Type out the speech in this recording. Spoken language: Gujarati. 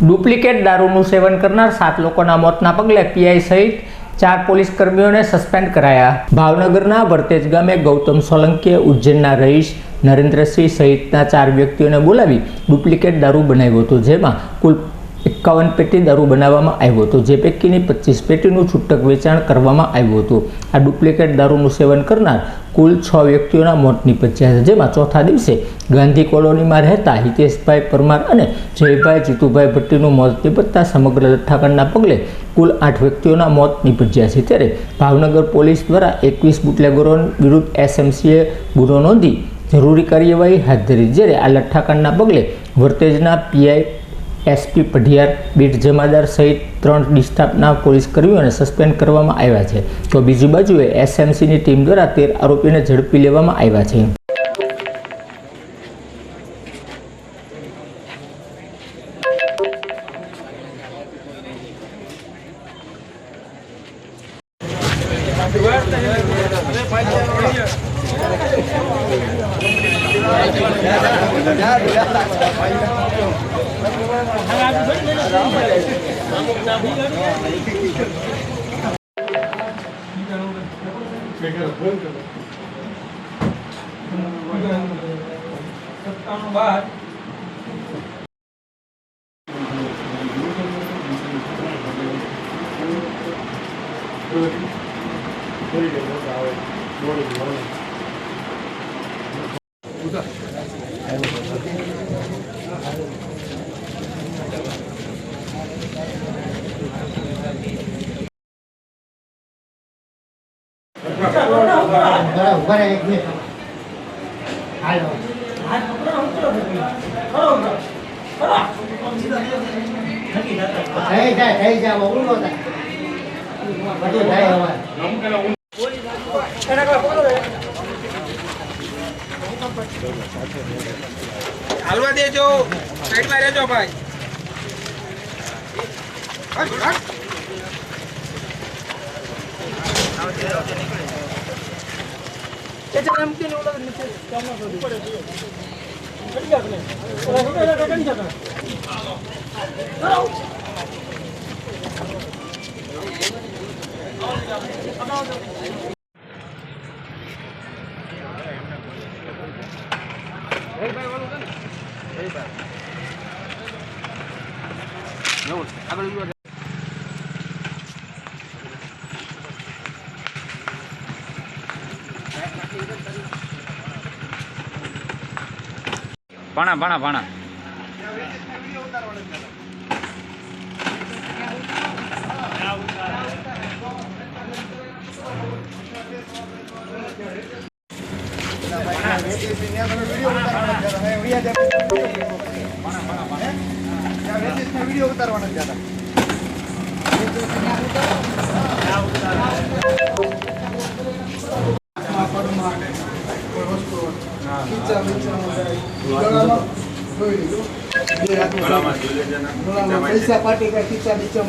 ડુપ્લિકેટ દારૂનું સેવન કરનાર 7 લોકોના મોતના પગલે પીઆઈ સહિત 4 પોલીસ કર્મીઓને સસ્પેન્ડ કરાયા। ભાવનગરના વર્તેજ ગામે ગૌતમ સોલંકીએ ઉજ્જૈનના રહીશ નરેન્દ્રસિંહ સહિતના 4 વ્યક્તિઓને બોલાવી ડુપ્લિકેટ દારૂ બનાવ્યો હતો, જેમાં કુલ 51 પેટી દારૂ બનાવવામાં આવ્યો હતો, જે પૈકીની 25 પેટીનું છૂટક વેચાણ કરવામાં આવ્યું હતું। આ ડુપ્લિકેટ દારૂનું સેવન કરનાર કુલ 6 વ્યક્તિઓના મોત નીપજ્યા છે, જેમાં ચોથા દિવસે ગાંધી કોલોનીમાં રહેતા હિતેશભાઈ પરમાર અને જયભાઈ જીતુભાઈ ભટ્ટીનું મોત નીપજતા સમગ્ર લઠ્ઠાકાંડના પગલે કુલ 8 વ્યક્તિઓના મોત નીપજ્યા છે। ત્યારે ભાવનગર પોલીસ દ્વારા 21 બુટલેગરો વિરુદ્ધ એસએમસીએ ગુનો નોંધી જરૂરી કાર્યવાહી હાથ ધરી, જ્યારે આ લઠ્ઠાકાંડના પગલે વર્તેજના પીઆઈ એસપી પઢિયાર, બીટ જમાદાર સહિત 3 ડિસ્ટાફના પોલીસ કર્મીઓને સસ્પેન્ડ કરવામાં આવ્યા છે, તો બીજી બાજુએ એસએમસીની ટીમ દ્વારા 13 આરોપીને ઝડપી લેવામાં આવ્યા છે। હાલવા દેજો, સાઈડમાં રહેજો ભાઈ। ભાણા વિડીયો ઉતારવાના જ્યાદા પૈસા પાટી ખીચા નીચે